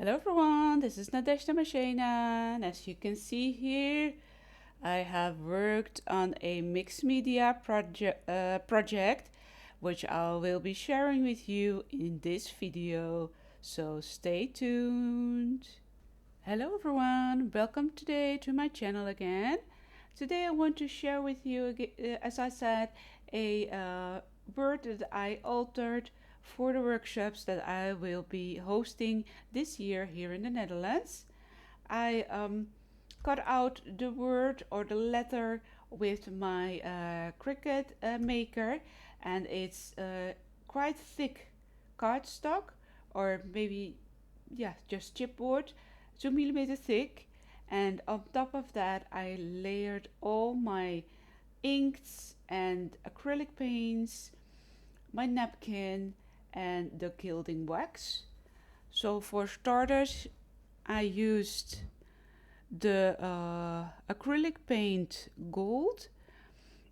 Hello everyone, this is Nadezhda, and as you can see here, I have worked on a mixed media project which I will be sharing with you in this video, so stay tuned. Hello everyone, welcome today to my channel again. Today I want to share with you, as I said, a word that I altered for the workshops that I will be hosting this year here in the Netherlands. I cut out the word or the letter with my Cricut maker, and it's quite thick cardstock, or maybe just chipboard, 2 mm thick. And on top of that, I layered all my inks and acrylic paints, my napkin, and the gilding wax. So for starters, I used the acrylic paint gold.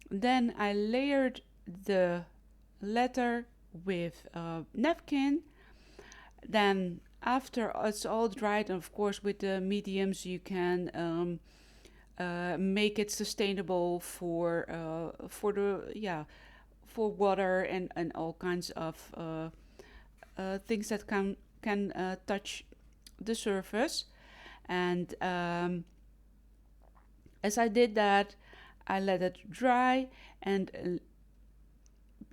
Then I layered the letter with napkin. Then after it's all dried, and of course with the mediums you can make it sustainable for for water and all kinds of things that can touch the surface. And as I did that, I let it dry and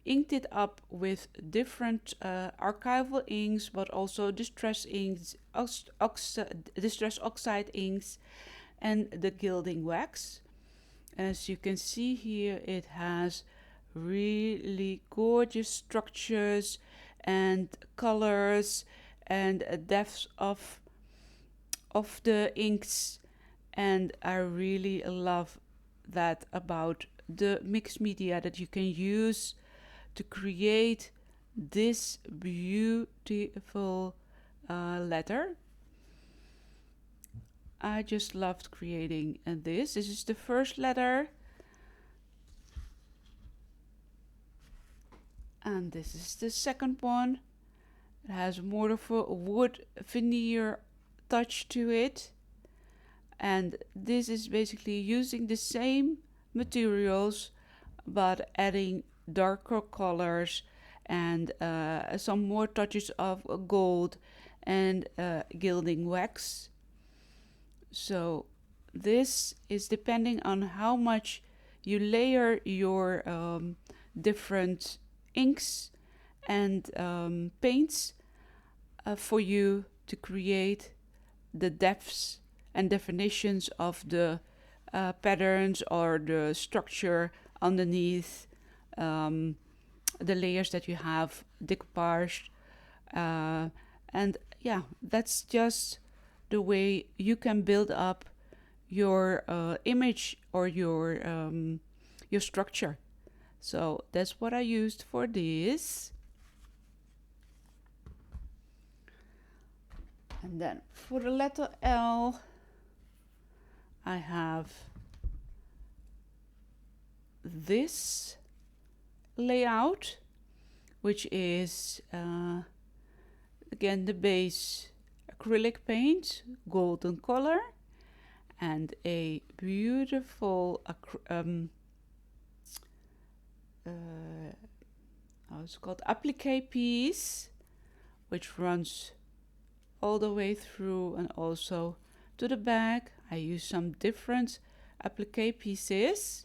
inked it up with different archival inks, but also distress inks, distress oxide inks, and the gilding wax. As you can see here, it has really gorgeous structures and colors and depths of the inks, and I really love that about the mixed media, that you can use to create this beautiful letter. I just loved creating this. This is the first letter, and this is the second one. It has more of a wood veneer touch to it, and this is basically using the same materials but adding darker colors and some more touches of gold and gilding wax. So this is depending on how much you layer your different inks and paints for you to create the depths and definitions of the patterns or the structure underneath the layers that you have decoupaged. And yeah, that's just the way you can build up your image or your structure. So that's what I used for this. And then for the letter L, I have this layout, which is again the base acrylic paint, golden color, and a beautiful how it's called, applique piece, which runs all the way through and also to the back. I use some different applique pieces.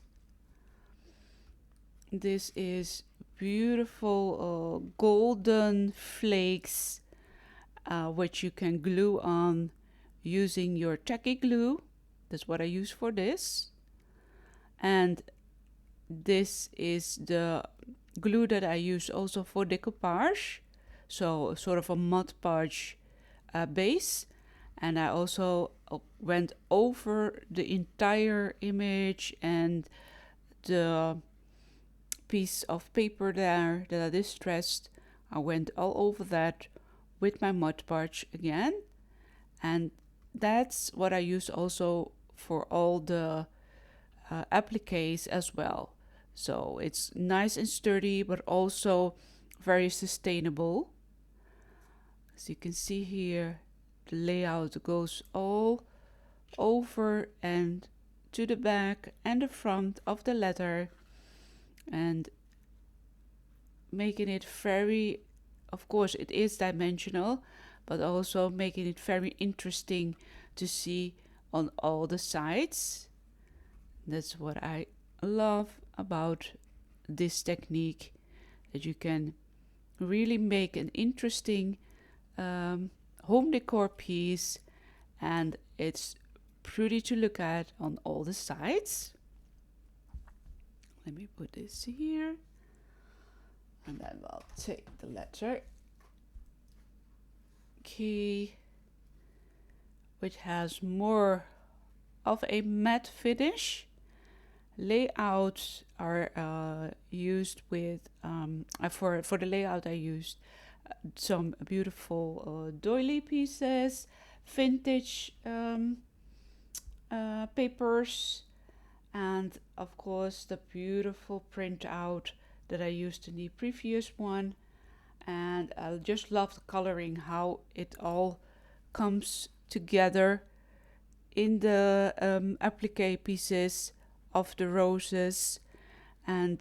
This is beautiful golden flakes, which you can glue on using your tacky glue. That's what I use for this. And this is the glue that I use also for decoupage, so sort of a Mod Podge base. And I also went over the entire image and the piece of paper there that I distressed. I went all over that with my Mod Podge again, and that's what I use also for all the appliques as well. So it's nice and sturdy, but also very sustainable. As you can see here, the layout goes all over and to the back and the front of the letter, and making it very, of course it is dimensional, but also making it very interesting to see on all the sides. That's what I love about this technique, that you can really make an interesting home decor piece, and it's pretty to look at on all the sides. Let me put this here, and then I'll take the letter key, which has more of a matte finish. Layouts are used with for the layout I used some beautiful doily pieces, vintage papers, and of course the beautiful printout that I used in the previous one. And I just love the coloring, how it all comes together in the applique pieces of the roses, and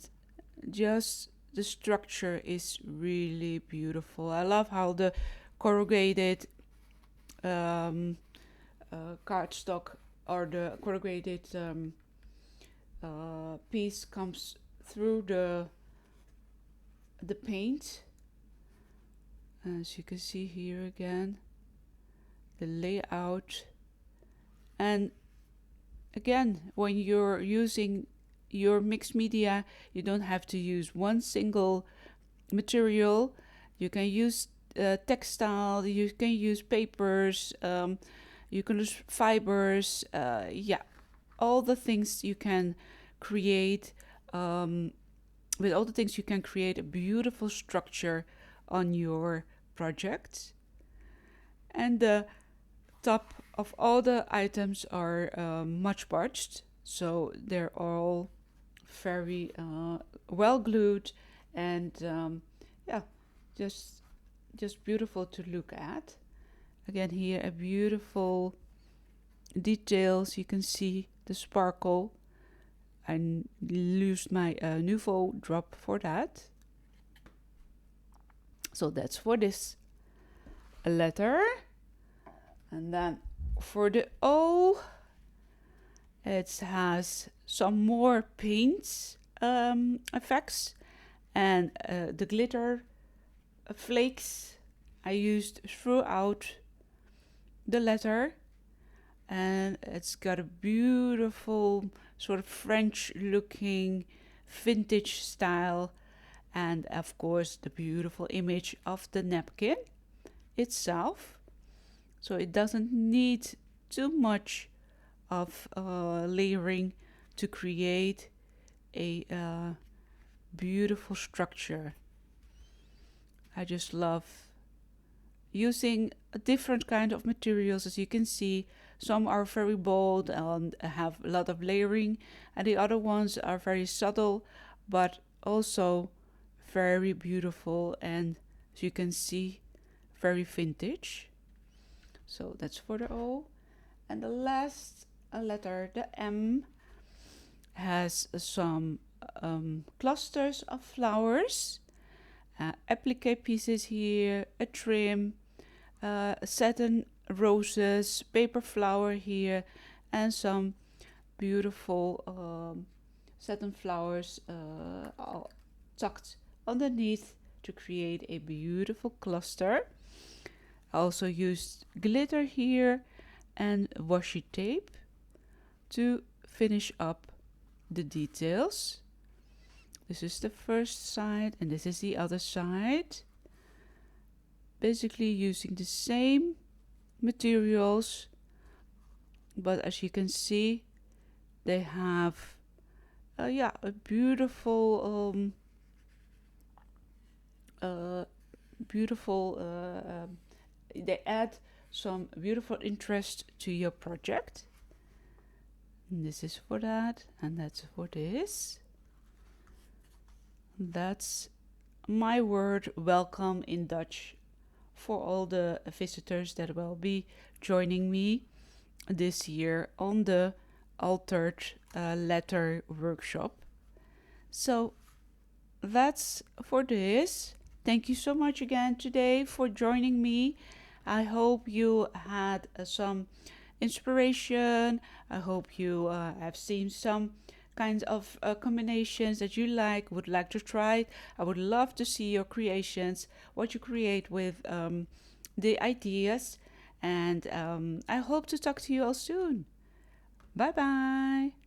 just the structure is really beautiful. I love how the corrugated cardstock, or the corrugated piece comes through the paint. As you can see here again, the layout. And again, when you're using your mixed media, you don't have to use one single material. You can use textile, you can use papers, you can use fibers, all the things you can create. With all the things you can create a beautiful structure on your project. And the top of all the items are much budged, so they're all very well glued, and just beautiful to look at. Again, here a beautiful details. You can see the sparkle. I used my Nouveau drop for that. So that's for this letter. And then for the O, it has some more paint effects, and the glitter flakes I used throughout the letter. And it's got a beautiful sort of French looking vintage style, and of course the beautiful image of the napkin itself. So it doesn't need too much of layering to create a beautiful structure. I just love using a different kind of materials. As you can see, some are very bold and have a lot of layering, and the other ones are very subtle but also very beautiful, and as you can see, very vintage. So that's for the O. And the last letter, the M, has some clusters of flowers, applique pieces here, a trim, satin roses, paper flower here, and some beautiful satin flowers all tucked underneath to create a beautiful cluster. I also used glitter here and washi tape to finish up the details. This is the first side and this is the other side. Basically using the same materials, but as you can see, they have a beautiful they add some beautiful interest to your project. And this is for that, and that's for this. That's my word welcome in Dutch for all the visitors that will be joining me this year on the altered letter workshop. So that's for this. Thank you so much again today for joining me. I hope you had some inspiration. I hope you have seen some kinds of combinations that you would like to try. I would love to see your creations, what you create with the ideas. And I hope to talk to you all soon. Bye bye.